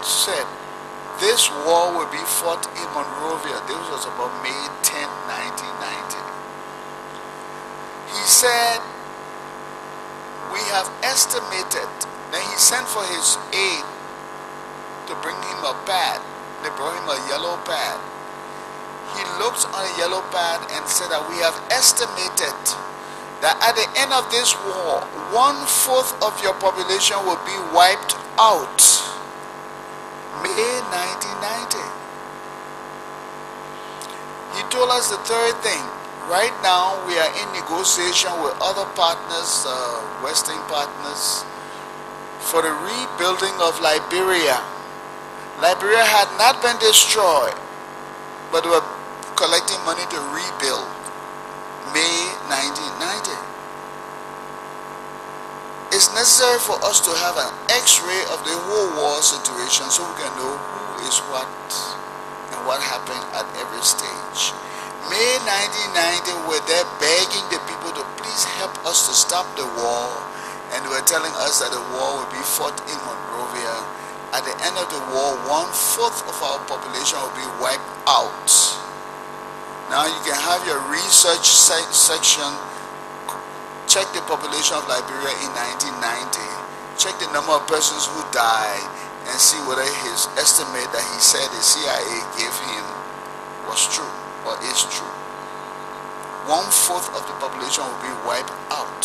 said this war will be fought in Monrovia. This was about May 10, 1990. He said, we have estimated. Then he sent for his aide to bring him a pad. They brought him a yellow pad. He looked on a yellow pad and said that we have estimated that at the end of this war, 1/4 of your population will be wiped out. May 1990. He told us the third thing. Right now, we are in negotiation with other partners, Western partners, for the rebuilding of Liberia. Liberia had not been destroyed, but they were collecting money to rebuild. May 1990. It's necessary for us to have an x-ray of the whole war situation so we can know who is what and what happened at every stage. May 1990, were there begging the people to please help us to stop the war, and they were telling us that the war would be fought in Monrovia. At the end of the war, 1/4 of our population will be wiped out. Now you can have your research section, check the population of Liberia in 1990, check the number of persons who died, and see whether his estimate that he said the CIA gave him was true or is true. 1/4 of the population will be wiped out.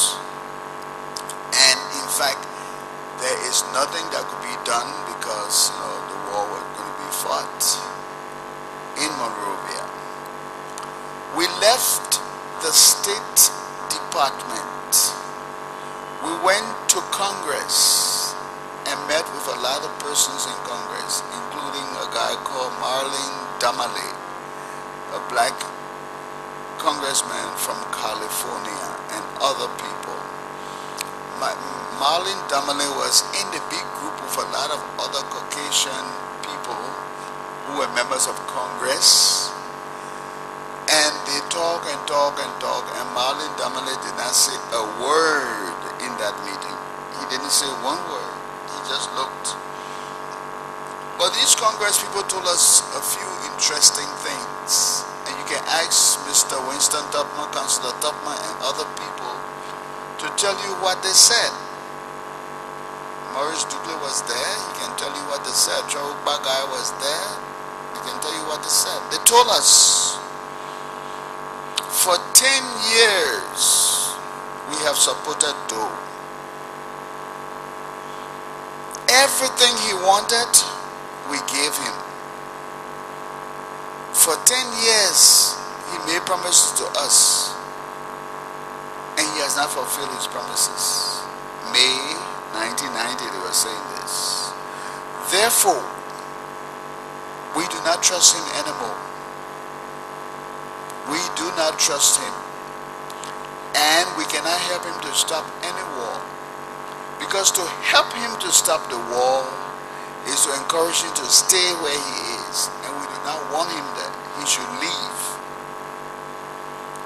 And in fact, there is nothing that could be done because the war was going to be fought in Monrovia. We left the State Department. We went to Congress and met with a lot of persons in Congress, including a guy called Marlin Damale, a black congressman from California, and other people. Marlin Damale was in the big group of a lot of other Caucasian people who were members of Congress, and they talk and talk and talk, and Marlin Damale did not say a word in that meeting. He didn't say one word. He just looked. But these Congress people told us a few interesting things, and you can ask Mr. Winston Tubman, Councillor Tubman, and other people to tell you what they said. Maurice Dugley was there. He can tell you what they said. Charles Bagai was there. He can tell you what they said. They told us, for 10 years, we have supported Doe. Everything he wanted, we gave him. For 10 years, he made promises to us, and he has not fulfilled his promises. May 1990, they were saying this. Therefore, we do not trust him anymore. We do not trust him, and we cannot help him to stop any war, because to help him to stop the war is to encourage him to stay where he is, and we do not want him there. He should leave.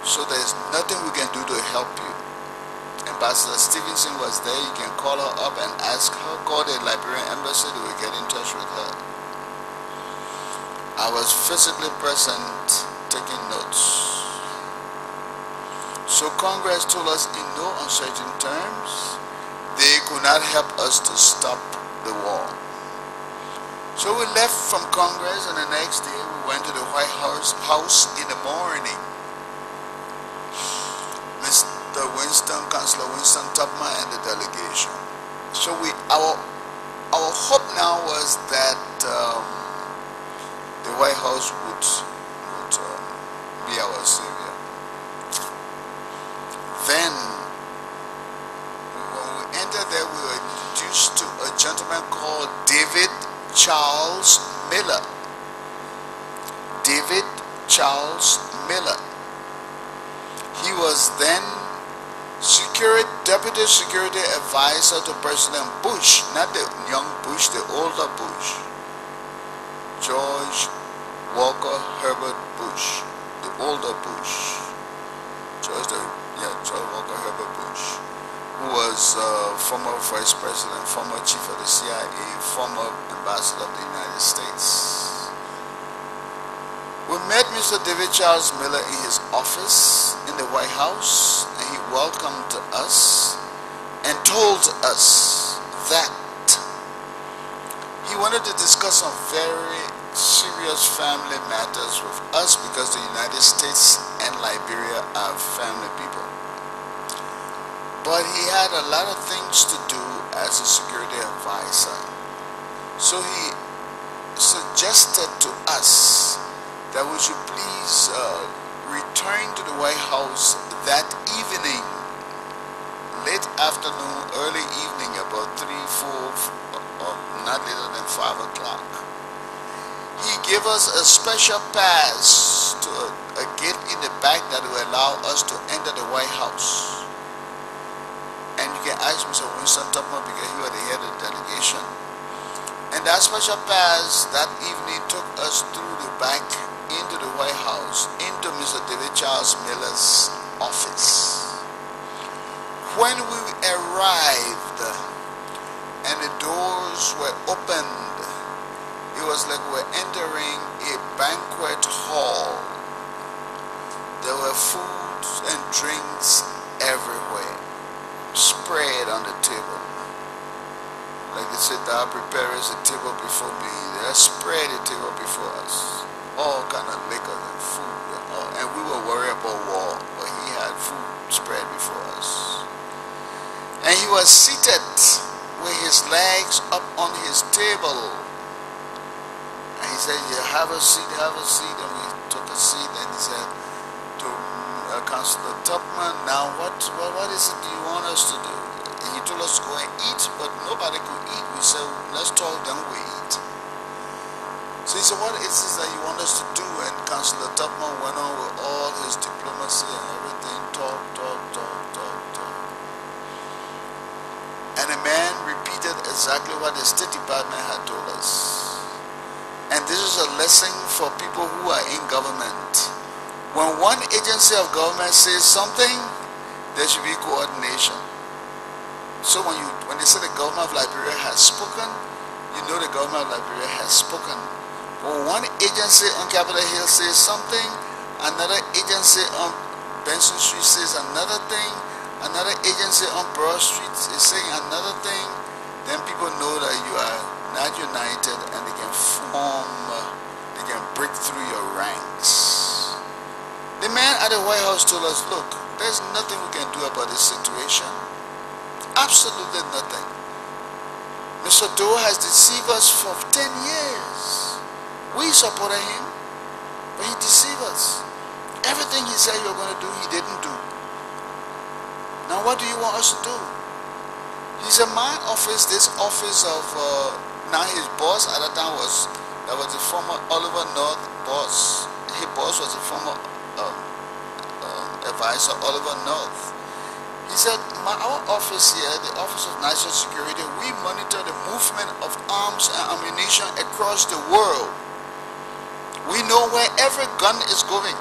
So there's nothing we can do to help you. Ambassador Stevenson was there. You can call her up and ask her, call the Liberian embassy, they will get in touch with her. I was physically present taking notes. So Congress told us in no uncertain terms they could not help us to stop the war. So we left from Congress, and the next day we went to the White House in the morning. Mr. Winston, Councillor Winston Tubman, and the delegation. So our hope now was that the White House would be our savior. Then, when we entered there, we were introduced to a gentleman called David Charles Miller. David Charles Miller. He was then Deputy Security Advisor to President Bush, not the young Bush, the older Bush. George Walker Herbert Bush, the older Bush. George Walker Herbert Bush, who was former Vice President, former Chief of the CIA, former ambassador of the United States. We met Mr. David Charles Miller in his office in the White House, and he welcomed us and told us that he wanted to discuss some very serious family matters with us because the United States and Liberia are family people. But he had a lot of things to do as a security advisor. So he suggested to us that we should please return to the White House that evening, late afternoon, early evening, about 3, 4, or not later than 5 o'clock. He gave us a special pass to a gate in the back that will allow us to enter the White House. And you can ask Mr. Winston Tubman because he was the head of the delegation. And that special pass that evening took us through the back into the White House, into Mr. David Charles Miller's office. When we arrived and the doors were opened, it was like we were entering a banquet hall. There were foods and drinks everywhere, spread on the table. Like they said, thou preparest a table before me. They spread a table before us. All kind of liquor and food. And we were worried about war, but he had food spread before us. And he was seated with his legs up on his table. And he said, "You have a seat, have a seat." And we took a seat, and he said to Councilor Tubman, "Now what is it you want us to do?" And he told us to go and eat, but nobody could eat. We said, "Let's talk, then we eat." So he said, "What is this that you want us to do?" And Councilor Tubman went on with all his diplomacy and everything, talk. And the man repeated exactly what the State Department had told us. And this is a lesson for people who are in government. When one agency of government says something, there should be coordination. So when they say the government of Liberia has spoken, you know the government of Liberia has spoken. When one agency on Capitol Hill says something, another agency on Benson Street says another thing, another agency on Broad Street is saying another thing, then people know that you are not united and they can break through your ranks. The man at the White House told us, "Look, there's nothing we can do about this situation. Absolutely nothing. Mr. Doe has deceived us for 10 years. We supported him, but he deceived us. Everything he said you were going to do, he didn't do. Now what do you want us to do?" He said, "My office, this office of, now his boss at the time was the former Oliver North boss. His boss was the former advisor, Oliver North. He said, our office here, the Office of National Security, we monitor the movement of arms and ammunition across the world. We know where every gun is going,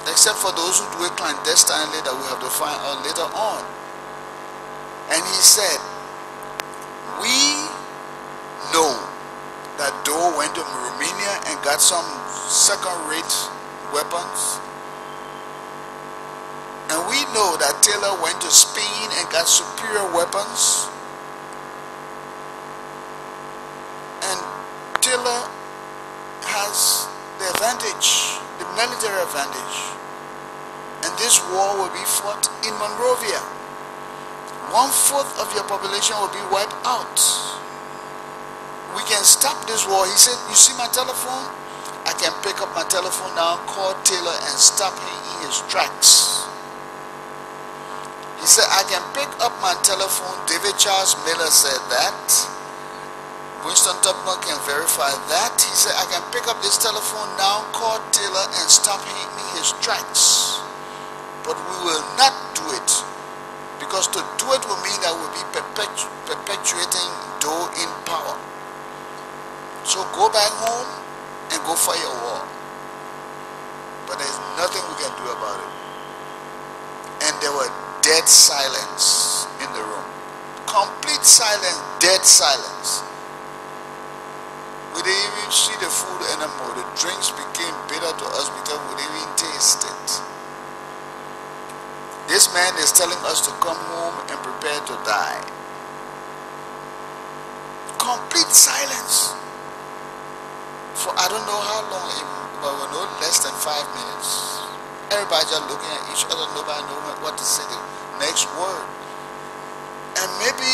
except for those who do it clandestinely that we have to find out later on." And he said, "We know that Doe went to Romania and got some second-rate weapons. And we know that Taylor went to Spain and got superior weapons. And Taylor has the advantage, the military advantage. And this war will be fought in Monrovia. 1/4 of your population will be wiped out. We can stop this war." He said, "You see my telephone? I can pick up my telephone now, call Taylor and stop him in his tracks." He said, "I can pick up my telephone." David Charles Miller said that. Winston Tubman can verify that. He said, "I can pick up this telephone now, call Taylor and stop him in his tracks. But we will not do it, because to do it will mean that we'll be perpetuating Doe in power. So go back home and go fight your war." But there's nothing we can do about it. And there were dead silence in the room. Complete silence, dead silence. We didn't even see the food anymore. The drinks became bitter to us because we didn't even taste it. This man is telling us to come home and prepare to die. Complete silence. For I don't know how long, but we know less than 5 minutes. Everybody just looking at each other, nobody knowing what to say the next word. And maybe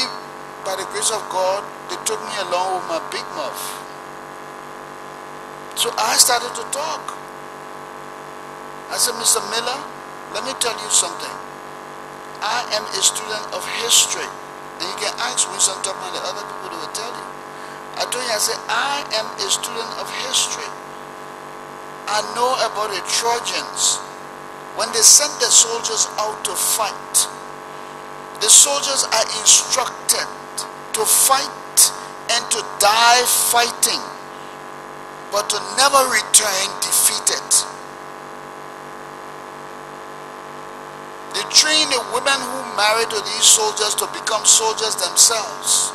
by the grace of God, they took me along with my big mouth. So I started to talk. I said, Mr. Miller, let me tell you something. I am a student of history. And you can ask Winston Tubman and the other people, they will tell you. I told you, I said, I am a student of history. I know about the Trojans. When they sent the soldiers out to fight, the soldiers are instructed to fight and to die fighting, but to never return defeated. They train the women who marry to these soldiers to become soldiers themselves.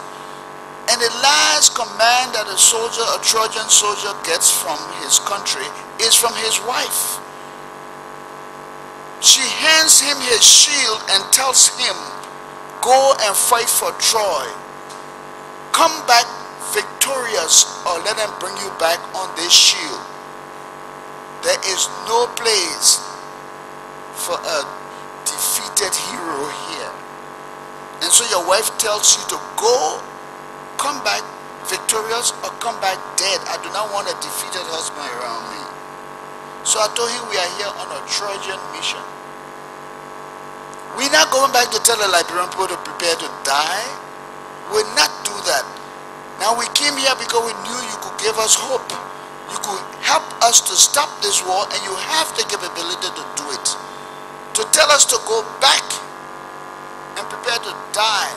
And the last command that a soldier, a Trojan soldier, gets from his country is from his wife. She hands him his shield and tells him, go and fight for Troy. Come back victorious, or let them bring you back on this shield. There is no place for a defeated hero here. And so your wife tells you to go, come back victorious, or come back dead. I do not want a defeated husband around me. So I told him we are here on a Trojan mission. We're not going back to tell the Liberian people to prepare to die. We'll not do that. Now we came here because we knew you could give us hope. You could help us to stop this war, and you have the capability to do it. To tell us to go back and prepare to die,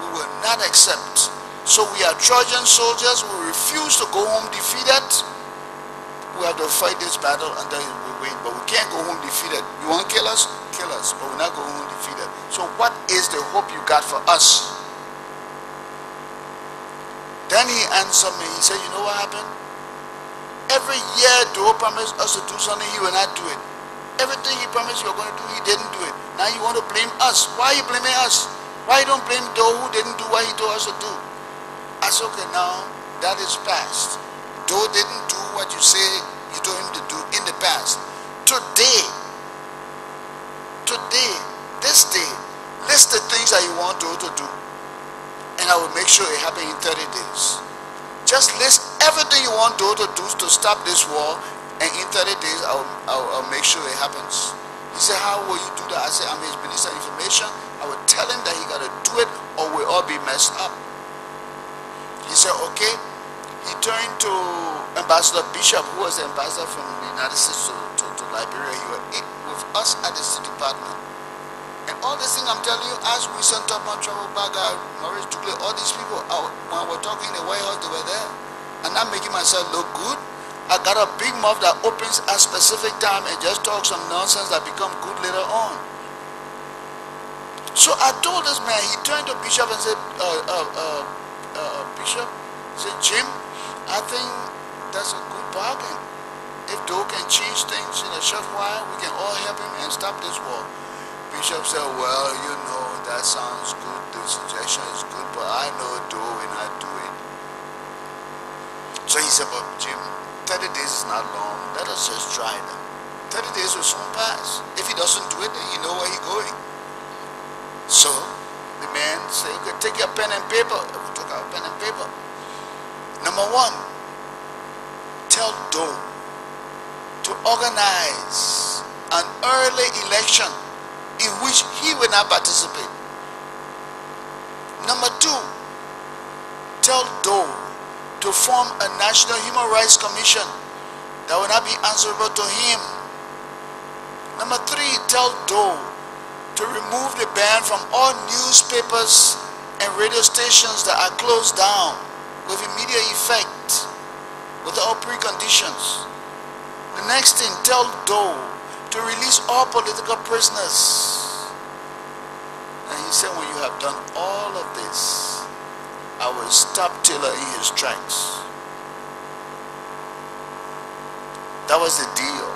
we will not accept. So we are Trojan soldiers. We refuse to go home defeated. We have to fight this battle until we win. But we can't go home defeated. You want to kill us? Kill us. But we're not going home defeated. So what is the hope you got for us? Then he answered me. He said, you know what happened? Every year Doe promised us to do something, he will not do it. Everything he promised you were going to do, he didn't do it. Now you want to blame us. Why are you blaming us? Why you don't blame Doe who didn't do what he told us to do? I said, okay, now that is past. Doe didn't do what you say you told him to do in the past. Today, this day, list the things that you want Doe to do, and I will make sure it happens in 30 days. Just list everything you want Doe to do to stop this war, and in 30 days I'll make sure it happens. He said, how will you do that? I said, I'm his minister of information. I will tell him that he got to do it or we'll all be messed up. He said, okay. He turned to Ambassador Bishop, who was the ambassador from the United States to Liberia. He was with us at the State Department. And all these things I'm telling you, as Winston Tubman, Travel Baga, Maurice Dukley, all these people, when we're talking in the White House, they were there. I'm not making myself look good. I got a big mouth that opens at specific time and just talk some nonsense that become good later on. So I told this man, he turned to Bishop and said, Bishop, he said, Jim, I think that's a good bargain. If Doe can change things in a short while, we can all help him and stop this war. Bishop said, well, you know, that sounds good, the suggestion is good, but I know Doe will not do it. So he said, but Jim, 30 days is not long, let us just try them. 30 days will soon pass. If he doesn't do it, then you know where he's going. So the man said, okay, take your pen and paper. We took our pen and paper. Number one, tell Doe to organize an early election in which he will not participate. Number two, tell Doe to form a National Human Rights Commission that will not be answerable to him. Number three, tell Doe to remove the ban from all newspapers and radio stations that are closed down with immediate effect, without preconditions. The next thing, tell Doe to release all political prisoners. And he said, when you have done all of this, I will stop Taylor in his tracks. That was the deal.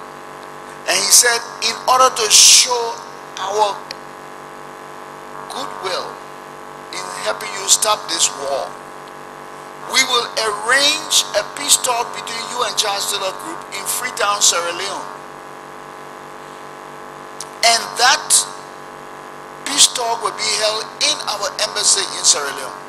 And he said, in order to show our goodwill in helping you stop this war, we will arrange a peace talk between you and Charles Taylor Group in Freetown, Sierra Leone. And that peace talk will be held in our embassy in Sierra Leone.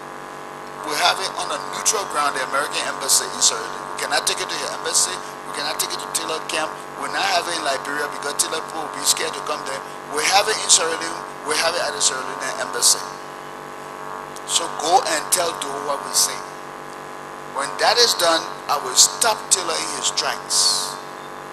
We'll have it on a neutral ground, the American embassy in Sierra Leone. We cannot take it to your embassy. We cannot take it to Taylor camp. We're not having it in Liberia because Taylor will be scared to come there. We have it in Sierra Leone. We have it at the Sierra Leone embassy. So go and tell Doe what we say. When that is done, I will stop Taylor in his tracks.